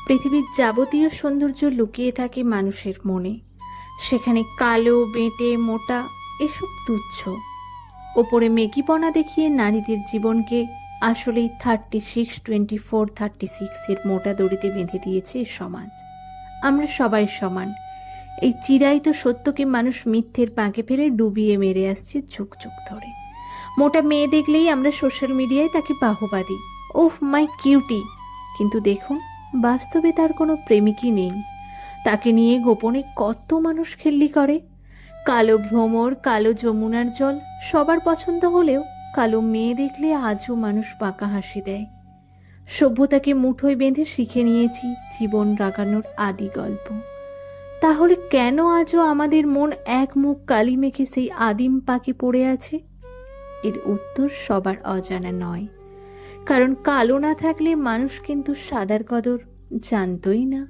পৃথিবীর যাবতীয় সৌন্দর্য লুকিয়ে থাকে মানুষের মনে। সেখানে কালো, বেঁটে, মোটা এসব তুচ্ছ। ওপরে মেকিপনা দেখিয়ে নারীদের জীবনকে আসলেই 36, 24, 36 মোটা দড়িতে বেঁধে দিয়েছে এ সমাজ। আমরা সবাই সমান, এই চিরায়িত সত্যকে মানুষ মিথ্যের পাঁকে ফেলে ডুবিয়ে মেরে আসছে যুগ যুগ ধরে। মোটা মেয়ে দেখলেই আমরা সোশ্যাল মিডিয়ায় তাকে বাহবা দিই, ওহ মাই কিউটি। কিন্তু দেখুন, বাস্তবে তার কোনো প্রেমিকই নেই। তাকে নিয়ে গোপনে কত মানুষ খেললি করে। কালো ভ্রমর, কালো যমুনার জল সবার পছন্দ হলেও কালো মেয়ে দেখলে আজও মানুষ বাঁকা হাসি দেয়। সভ্যতাকে মুঠোয় বেঁধে শিখে নিয়েছি জীবন রাগানোর আদি গল্প। তাহলে কেন আজও আমাদের মন এক মুখ কালি মেখে সেই আদিম পাকে পড়ে আছে? এর উত্তর সবার অজানা নয়, কারণ কালো না থাকলে মানুষ কিন্তু সাদার কদর জানতই না।